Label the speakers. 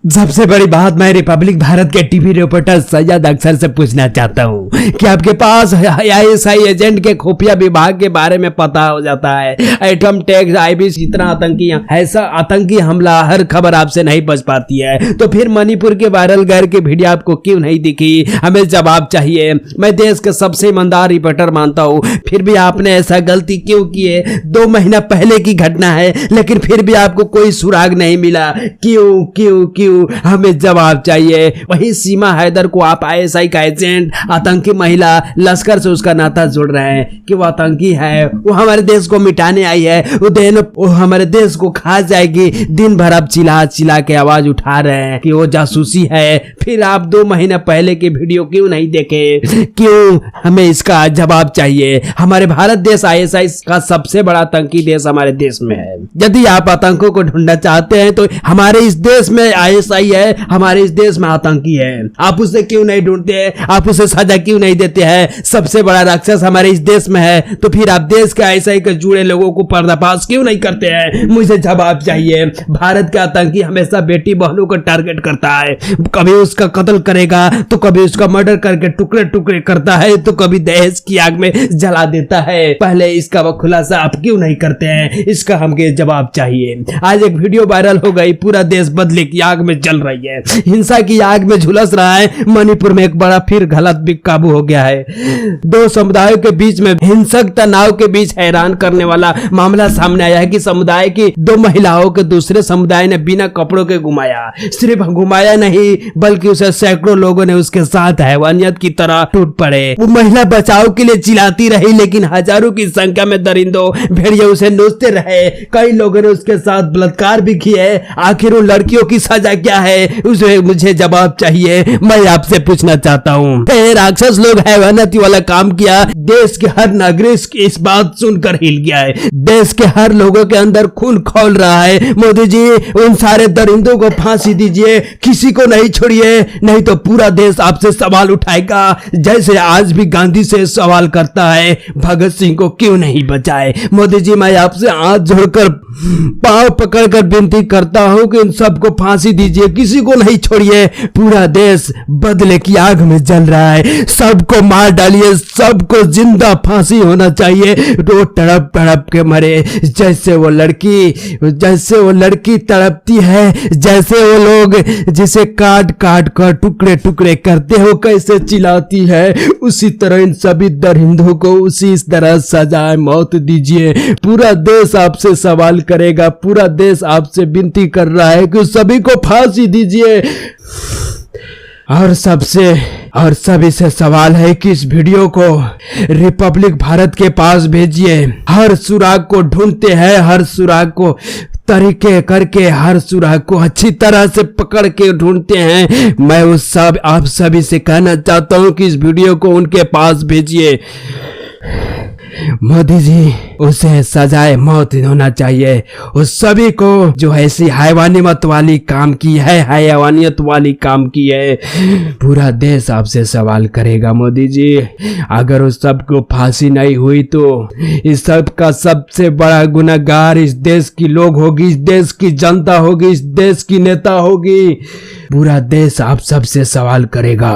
Speaker 1: सबसे बड़ी बात मैं रिपब्लिक भारत के टीवी रिपोर्टर सैयद अख्तर से पूछना चाहता हूँ कि आपके पास आईएसआई एजेंट के खुफिया विभाग के बारे में पता हो जाता है, एटम टैक्स आईबीसी जितना आतंकी ऐसा आतंकी हमला हर खबर आपसे नहीं बच पाती है, तो फिर मणिपुर के वायरल गैर की वीडियो आपको क्यों नहीं दिखी? हमें जवाब चाहिए। मैं देश के सबसे ईमानदार रिपोर्टर मानता हूँ, फिर भी आपने ऐसा गलती क्यों की है? 2 महीना पहले की घटना है, लेकिन फिर भी आपको कोई सुराग नहीं मिला। क्यों क्यों क्यों? हमें जवाब चाहिए। वहीं सीमा हैदर को आप आईएसआई का एजेंट, आतंकी महिला, लश्कर से उसका नाता जोड़ रहे हैं कि वो आतंकी है, वो हमारे देश को मिटाने आई है, वो हमारे देश को खा जाएगी। दिन भर आप चिल्ला चिल्ला के आवाज उठा रहे हैं कि वो जासूसी है। फिर आप 2 महीने पहले की वीडियो क्यों नहीं देखे? क्यों? हमें इसका जवाब चाहिए। हमारे भारत देश आईएसआई का सबसे बड़ा आतंकी देश हमारे देश में है। यदि आप आतंकों को ढूंढना चाहते हैं तो हमारे इस देश में आईएसआई है, हमारे इस देश में आतंकी है। आप उसे क्यों नहीं ढूंढते हैं? आप उसे सजा क्यों नहीं देते हैं? सबसे बड़ा राक्षस हमारे इस देश में है, तो फिर आप देश के आईएसआई के जुड़े लोगों को पर्दाफाश क्यों नहीं करते हैं? मुझे जवाब चाहिए। भारत का आतंकी हमेशा बेटी बहनों को टारगेट करता है, कभी उसका कत्ल करेगा तो कभी उसका मर्डर करके टुकड़े टुकड़े करता है, तो कभी दहेज की आग में जला देता है। पहले इसका वो खुलासा आप क्यों नहीं करते हैं? इसका हमें जवाब चाहिए। आज एक वीडियो वायरल हो गई, पूरा देश बदले की आग में जल रही है, हिंसा की आग में झुलस रहा है। मणिपुर में एक बड़ा फिर गलत बेकाबू हो गया है। 2 समुदायों के बीच में हिंसक तनाव के बीच हैरान करने वाला मामला सामने आया है कि समुदाय की 2 महिलाओं के दूसरे समुदाय ने बिना कपड़ों के घुमाया। सिर्फ घुमाया नहीं, बल्कि उसे सैकड़ों लोगों ने उसके साथ हैवानियत की तरह टूट पड़े। वो महिला बचाव के लिए चिल्लाती रही, लेकिन हजारों की संख्या में दरिंदों भेड़िए उसे नोचते रहे। कई लोगों ने उसके साथ बलात्कार भी किए। आखिर उन लड़कियों की सजा क्या है? उसे मुझे जवाब चाहिए। मैं आपसे पूछना चाहता हूँ, राक्षस लोग हैवानियत वाला काम किया। देश के हर नागरिक इस बात सुनकर हिल गया है। देश के हर लोगों के अंदर खून खौल रहा है। मोदी जी, उन सारे दरिंदों को फांसी दीजिए, किसी को नहीं छोड़िए, नहीं तो पूरा देश आपसे सवाल उठाएगा, जैसे आज भी गांधी से सवाल करता है भगत सिंह को क्यों नहीं बचाए। मोदी जी, मैं आपसे हाथ जोड़कर पांव पकड़कर विनती करता हूं कि इन सबको फांसी दीजिए, किसी को नहीं छोड़िए। पूरा देश बदले की आग में जल रहा है, सबको मार डालिए, सबको जिंदा फांसी होना चाहिए। तो तड़प तड़प के मरे, जैसे वो लड़की तड़पती है, जैसे वो लोग जिसे काट काट कर टुकड़े टुकड़े करते हो कैसे चिल्लाती है, उसी तरह इन सभी दरिंदों को उसी तरह सजाए मौत दीजिए। पूरा देश आपसे सवाल करेगा, पूरा देश आपसे विनती कर रहा है कि सभी को फांसी दीजिए। और सभी से सवाल है कि इस वीडियो को रिपब्लिक भारत के पास भेजिए। हर सुराग को ढूंढते हैं, हर सुराग को तरीके करके, हर सुराग को अच्छी तरह से पकड़ के ढूंढते हैं। मैं आप सभी से कहना चाहता हूं कि इस वीडियो को उनके पास भेजिए। मोदी जी, उसे सजाए मौत होना चाहिए उस सभी को जो ऐसी हैवानियत वाली काम की है। पूरा देश आपसे सवाल करेगा मोदी जी। अगर उस सबको फांसी नहीं हुई तो इस सब का सबसे बड़ा गुनहगार इस देश की लोग होगी, इस देश की जनता होगी, इस देश की नेता होगी। पूरा देश आप सबसे सवाल करेगा।